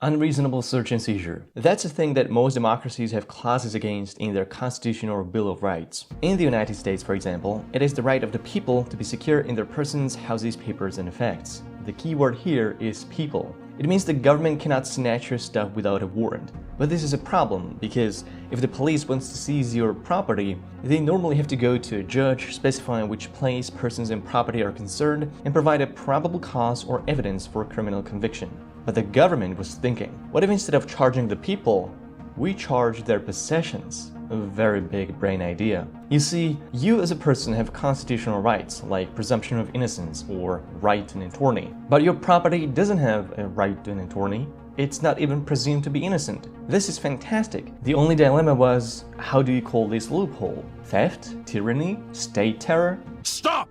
Unreasonable search and seizure. That's a thing that most democracies have clauses against in their Constitution or Bill of Rights. In the United States, for example, it is the right of the people to be secure in their persons, houses, papers, and effects. The key word here is people. It means the government cannot snatch your stuff without a warrant. But this is a problem because if the police wants to seize your property, they normally have to go to a judge specifying which place, persons, and property are concerned and provide a probable cause or evidence for a criminal conviction. But the government was thinking, what if instead of charging the people, we charge their possessions? A very big brain idea. You see, you as a person have constitutional rights like presumption of innocence or right to an attorney. But your property doesn't have a right to an attorney. It's not even presumed to be innocent. This is fantastic. The only dilemma was, how do you call this loophole? Theft? Tyranny? State terror? Stop!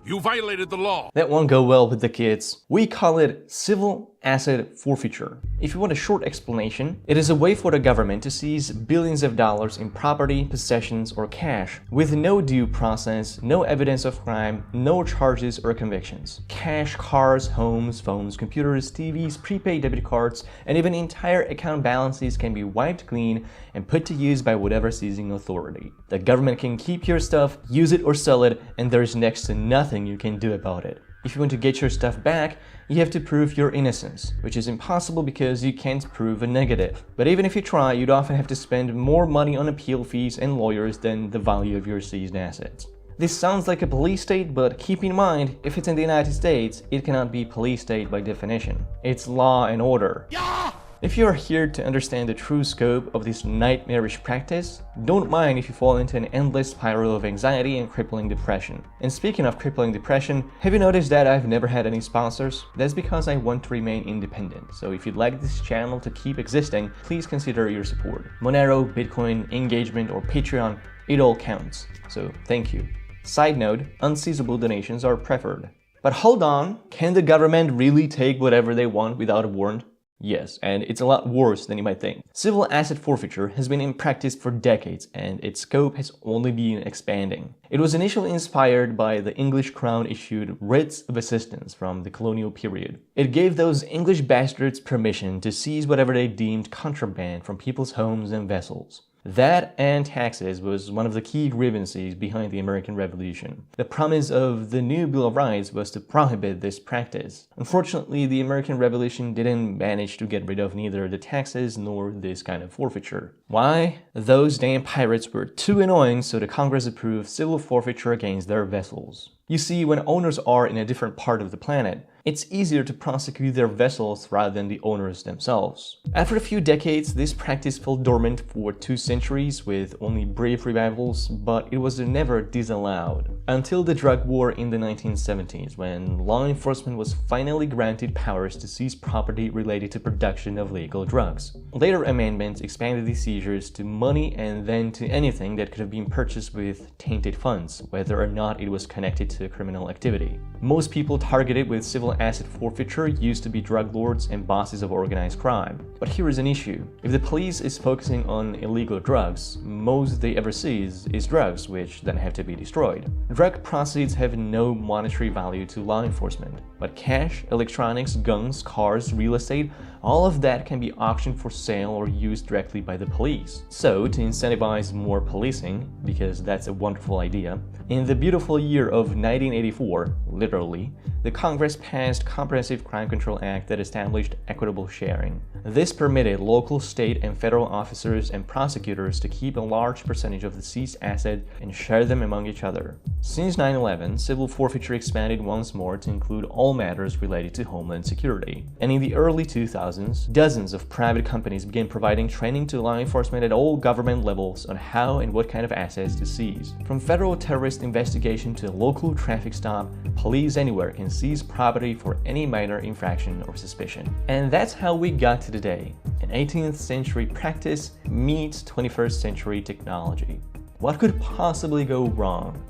You violated the law. That won't go well with the kids. We call it civil asset forfeiture. If you want a short explanation, it is a way for the government to seize billions of dollars in property, possessions, or cash with no due process, no evidence of crime, no charges or convictions. Cash, cars, homes, phones, computers, TVs, prepaid debit cards, and even entire account balances can be wiped clean and put to use by whatever seizing authority. The government can keep your stuff, use it or sell it, and there's next to nothing you can do about it. If you want to get your stuff back, you have to prove your innocence, which is impossible because you can't prove a negative. But even if you try, you'd often have to spend more money on appeal fees and lawyers than the value of your seized assets. This sounds like a police state, but keep in mind, if it's in the United States, it cannot be police state by definition. It's law and order. Yeah! If you are here to understand the true scope of this nightmarish practice, don't mind if you fall into an endless spiral of anxiety and crippling depression. And speaking of crippling depression, have you noticed that I've never had any sponsors? That's because I want to remain independent, so if you'd like this channel to keep existing, please consider your support. Monero, Bitcoin, engagement, or Patreon, it all counts, so thank you. Side note, unseizable donations are preferred. But hold on, can the government really take whatever they want without a warrant? Yes, and it's a lot worse than you might think. Civil asset forfeiture has been in practice for decades, and its scope has only been expanding. It was initially inspired by the English Crown issued writs of assistance from the colonial period. It gave those English bastards permission to seize whatever they deemed contraband from people's homes and vessels. That and taxes was one of the key grievances behind the American Revolution. The promise of the new Bill of Rights was to prohibit this practice. Unfortunately, the American Revolution didn't manage to get rid of neither the taxes nor this kind of forfeiture. Why? Those damn pirates were too annoying, so the Congress approved civil forfeiture against their vessels. You see, when owners are in a different part of the planet, it's easier to prosecute their vessels rather than the owners themselves. After a few decades, this practice fell dormant for 2 centuries with only brief revivals, but it was never disallowed. Until the drug war in the 1970s, when law enforcement was finally granted powers to seize property related to production of legal drugs. Later amendments expanded these seizures to money and then to anything that could have been purchased with tainted funds, whether or not it was connected to criminal activity. Most people targeted with civil asset forfeiture used to be drug lords and bosses of organized crime. But here is an issue. If the police is focusing on illegal drugs, most they ever seize is drugs, which then have to be destroyed. Drug proceeds have no monetary value to law enforcement, but cash, electronics, guns, cars, real estate, all of that can be auctioned for sale or used directly by the police. So, to incentivize more policing, because that's a wonderful idea, in the beautiful year of 1984, literally, the Congress passed Comprehensive Crime Control Act that established equitable sharing. This permitted local, state, and federal officers and prosecutors to keep a large percentage of the seized asset and share them among each other. Since 9/11, civil forfeiture expanded once more to include all matters related to homeland security. And in the early 2000s, dozens of private companies began providing training to law enforcement at all government levels on how and what kind of assets to seize. From federal terrorist investigation to local traffic stop, police anywhere can seize property for any minor infraction or suspicion. And that's how we got to today, an 18th century practice meets 21st century technology. What could possibly go wrong?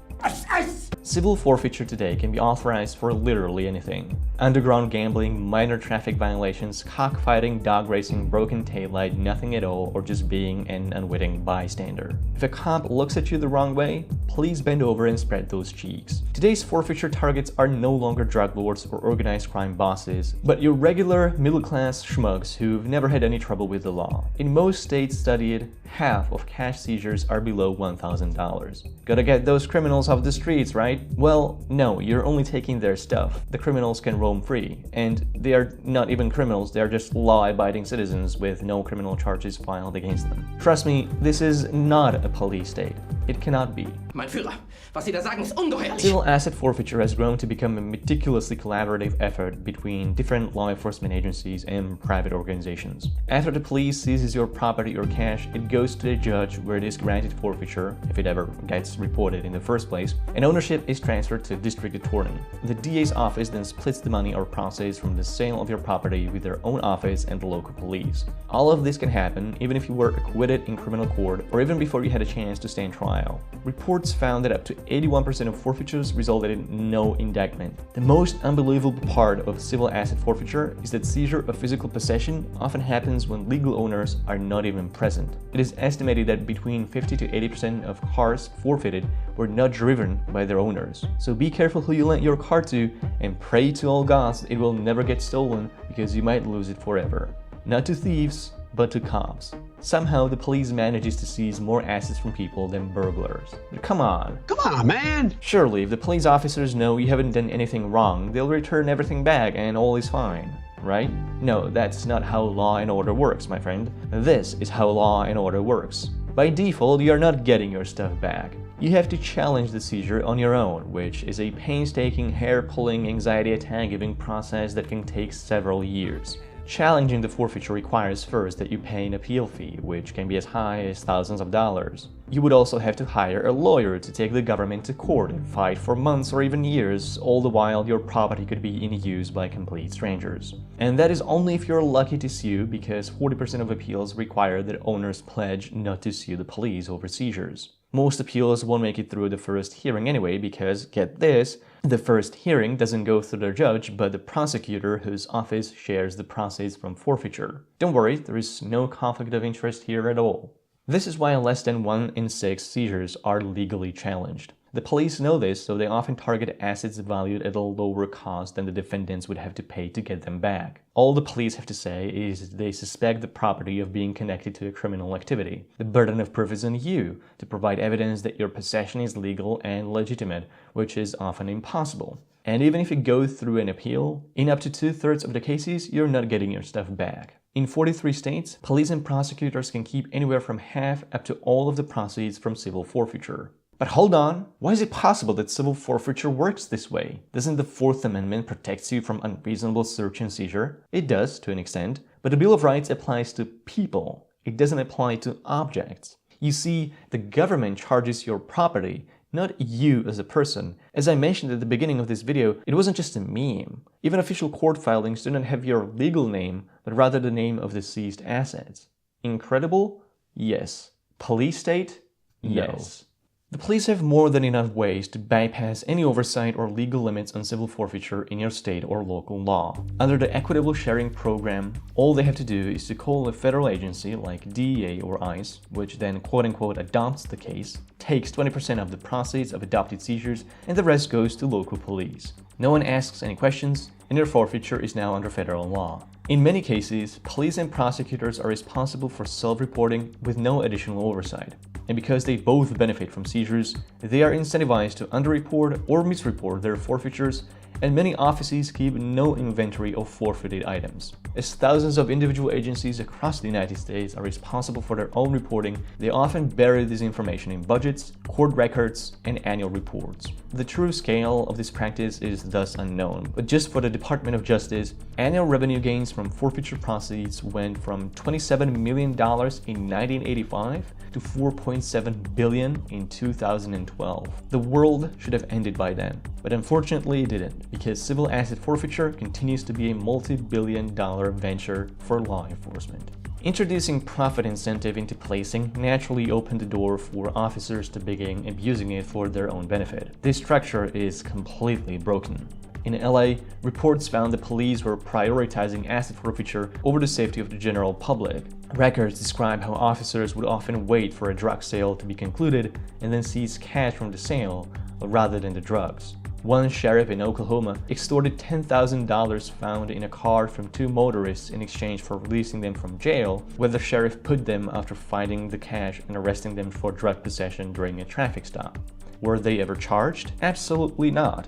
Civil forfeiture today can be authorized for literally anything. Underground gambling, minor traffic violations, cockfighting, dog racing, broken taillight, nothing at all, or just being an unwitting bystander. If a cop looks at you the wrong way, please bend over and spread those cheeks. Today's forfeiture targets are no longer drug lords or organized crime bosses, but your regular middle-class schmucks who've never had any trouble with the law. In most states studied, half of cash seizures are below $1,000. Gotta get those criminals off the streets, right? Well, no, you're only taking their stuff. The criminals can roam free, and they are not even criminals, they are just law-abiding citizens with no criminal charges filed against them. Trust me, this is not a police state. It cannot be. Mein Führer, was Sie da sagen ist ungeheuerlich. Civil asset forfeiture has grown to become a meticulously collaborative effort between different law enforcement agencies and private organizations. After the police seizes your property or cash, it goes to the judge where it is granted forfeiture, if it ever gets reported in the first place, and ownership is transferred to district attorney. The DA's office then splits the money or proceeds from the sale of your property with their own office and the local police. All of this can happen even if you were acquitted in criminal court or even before you had a chance to stand trial. Reports found that up to 81% of forfeitures resulted in no indictment. The most unbelievable part of civil asset forfeiture is that seizure of physical possession often happens when legal owners are not even present. It is estimated that between 50 to 80% of cars forfeited were not driven by their owners. So be careful who you lend your car to and pray to all gods it will never get stolen because you might lose it forever. Not to thieves, but to cops. Somehow the police manages to seize more assets from people than burglars. But come on, man! Surely, if the police officers know you haven't done anything wrong, they'll return everything back and all is fine, right? No, that's not how law and order works, my friend. This is how law and order works. By default, you are not getting your stuff back. You have to challenge the seizure on your own, which is a painstaking, hair-pulling, anxiety attack-giving process that can take several years. Challenging the forfeiture requires first that you pay an appeal fee, which can be as high as thousands of dollars. You would also have to hire a lawyer to take the government to court and fight for months or even years, all the while your property could be in use by complete strangers. And that is only if you're lucky to sue, because 40% of appeals require that owners pledge not to sue the police over seizures. Most appeals won't make it through the first hearing anyway because, get this, the first hearing doesn't go through the judge but the prosecutor whose office shares the proceeds from forfeiture. Don't worry, there is no conflict of interest here at all. This is why less than 1 in 6 seizures are legally challenged. The police know this, so they often target assets valued at a lower cost than the defendants would have to pay to get them back. All the police have to say is they suspect the property of being connected to a criminal activity. The burden of proof is on you to provide evidence that your possession is legal and legitimate, which is often impossible. And even if you go through an appeal, in up to 2/3 of the cases, you're not getting your stuff back. In 43 states, police and prosecutors can keep anywhere from half up to all of the proceeds from civil forfeiture. But hold on, why is it possible that civil forfeiture works this way? Doesn't the Fourth Amendment protect you from unreasonable search and seizure? It does, to an extent, but the Bill of Rights applies to people. It doesn't apply to objects. You see, the government charges your property, not you as a person. As I mentioned at the beginning of this video, it wasn't just a meme. Even official court filings do not have your legal name, but rather the name of the seized assets. Incredible? Yes. Police state? Yes. The police have more than enough ways to bypass any oversight or legal limits on civil forfeiture in your state or local law. Under the Equitable Sharing Program, all they have to do is to call a federal agency like DEA or ICE, which then quote-unquote adopts the case, takes 20% of the proceeds of adopted seizures, and the rest goes to local police. No one asks any questions, and your forfeiture is now under federal law. In many cases, police and prosecutors are responsible for self-reporting with no additional oversight. And because they both benefit from seizures, they are incentivized to underreport or misreport their forfeitures, and many offices keep no inventory of forfeited items. As thousands of individual agencies across the United States are responsible for their own reporting, they often bury this information in budgets, court records, and annual reports. The true scale of this practice is thus unknown, but just for the Department of Justice, annual revenue gains from forfeiture proceeds went from $27 million in 1985 to $4.7 billion in 2012. The world should have ended by then, but unfortunately it didn't, because civil asset forfeiture continues to be a multi-billion-dollar venture for law enforcement. Introducing profit incentive into policing naturally opened the door for officers to begin abusing it for their own benefit. This structure is completely broken. In LA, reports found the police were prioritizing asset forfeiture over the safety of the general public. Records describe how officers would often wait for a drug sale to be concluded and then seize cash from the sale rather than the drugs. One sheriff in Oklahoma extorted $10,000 found in a car from two motorists in exchange for releasing them from jail, where the sheriff put them after finding the cash and arresting them for drug possession during a traffic stop. Were they ever charged? Absolutely not.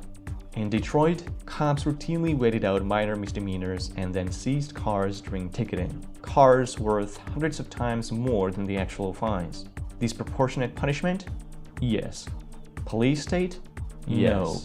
In Detroit, cops routinely waited out minor misdemeanors and then seized cars during ticketing. Cars worth hundreds of times more than the actual fines. Disproportionate punishment? Yes. Police state? Yes. No.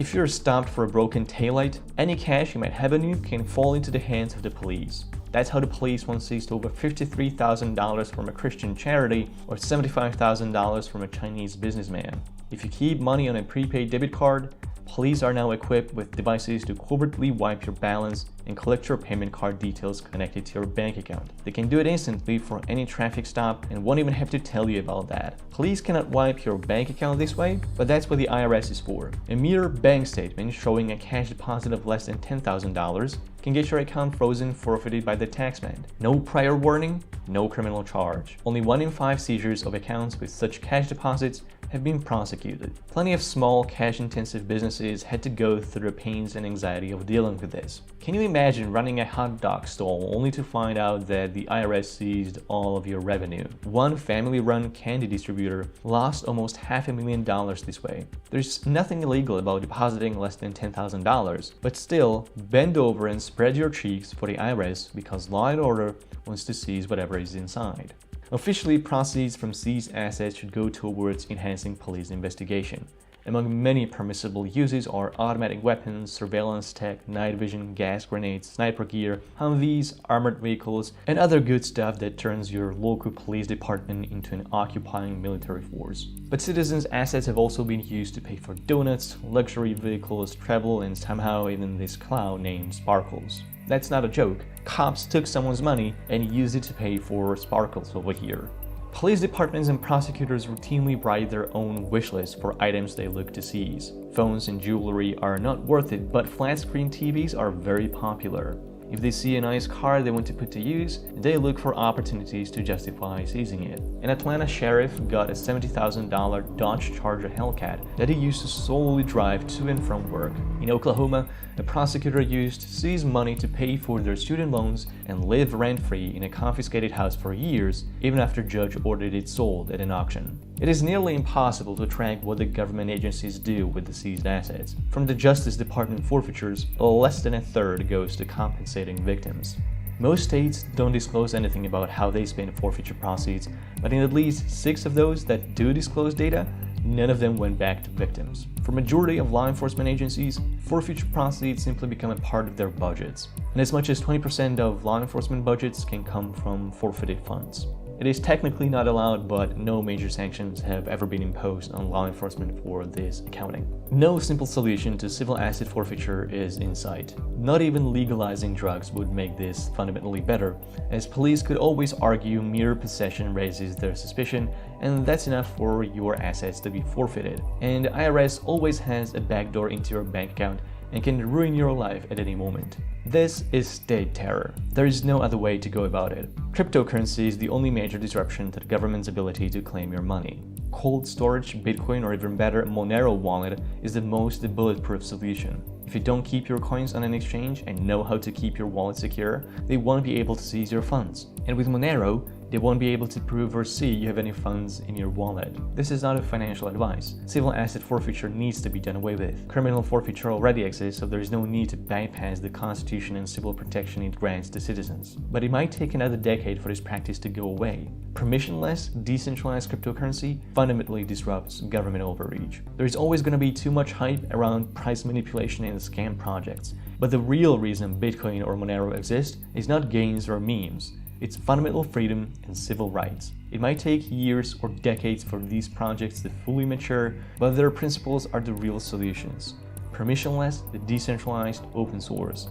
If you're stopped for a broken taillight, any cash you might have on you can fall into the hands of the police. That's how the police once seized over $53,000 from a Christian charity or $75,000 from a Chinese businessman. If you keep money on a prepaid debit card, police are now equipped with devices to covertly wipe your balance and collect your payment card details connected to your bank account. They can do it instantly for any traffic stop and won't even have to tell you about that. Police cannot wipe your bank account this way, but that's what the IRS is for. A mere bank statement showing a cash deposit of less than $10,000 can get your account frozen, forfeited by the taxman. No prior warning, no criminal charge. Only 1 in 5 seizures of accounts with such cash deposits have been prosecuted. Plenty of small, cash-intensive businesses had to go through the pains and anxiety of dealing with this. Can you imagine running a hot dog stall only to find out that the IRS seized all of your revenue? One family-run candy distributor lost almost $500,000 this way. There's nothing illegal about depositing less than $10,000, but still, bend over and spread your cheeks for the IRS because law and order wants to seize whatever is inside. Officially, proceeds from seized assets should go towards enhancing police investigation. Among many permissible uses are automatic weapons, surveillance tech, night vision, gas grenades, sniper gear, Humvees, armored vehicles, and other good stuff that turns your local police department into an occupying military force. But citizens' assets have also been used to pay for donuts, luxury vehicles, travel, and somehow even this clown named Sparkles. That's not a joke. Cops took someone's money and used it to pay for Sparkles over here. Police departments and prosecutors routinely write their own wish list for items they look to seize. Phones and jewelry are not worth it, but flat-screen TVs are very popular. If they see a nice car they want to put to use, they look for opportunities to justify seizing it. An Atlanta sheriff got a $70,000 Dodge Charger Hellcat that he used to solely drive to and from work. In Oklahoma, a prosecutor used to seize money to pay for their student loans and live rent-free in a confiscated house for years, even after judge ordered it sold at an auction. It is nearly impossible to track what the government agencies do with the seized assets. From the Justice Department forfeitures, less than a third goes to compensating victims. Most states don't disclose anything about how they spend forfeiture proceeds, but in at least 6 of those that do disclose data, none of them went back to victims. For majority of law enforcement agencies, forfeiture proceeds simply become a part of their budgets, and as much as 20% of law enforcement budgets can come from forfeited funds. It is technically not allowed, but no major sanctions have ever been imposed on law enforcement for this accounting. No simple solution to civil asset forfeiture is in sight. Not even legalizing drugs would make this fundamentally better, as police could always argue mere possession raises their suspicion, and that's enough for your assets to be forfeited. And IRS always has a backdoor into your bank account and can ruin your life at any moment. This is state terror. There is no other way to go about it. Cryptocurrency is the only major disruption to the government's ability to claim your money. Cold storage, Bitcoin, or even better, Monero wallet is the most bulletproof solution. If you don't keep your coins on an exchange and know how to keep your wallet secure, they won't be able to seize your funds. And with Monero, they won't be able to prove or see you have any funds in your wallet. This is not a financial advice. Civil asset forfeiture needs to be done away with. Criminal forfeiture already exists, so there is no need to bypass the Constitution and civil protection it grants to citizens. But it might take another decade for this practice to go away. Permissionless, decentralized cryptocurrency fundamentally disrupts government overreach. There is always going to be too much hype around price manipulation and scam projects. But the real reason Bitcoin or Monero exist is not gains or memes. It's fundamental freedom and civil rights. It might take years or decades for these projects to fully mature, but their principles are the real solutions. Permissionless, decentralized, open source.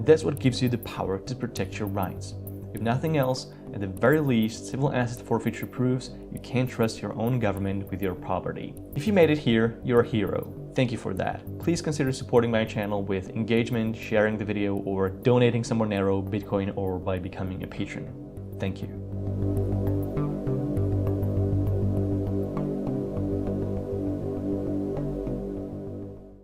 That's what gives you the power to protect your rights. If nothing else, at the very least, civil asset forfeiture proves you can't trust your own government with your property. If you made it here, you're a hero. Thank you for that. Please consider supporting my channel with engagement, sharing the video, or donating some Monero, Bitcoin, or by becoming a patron. Thank you.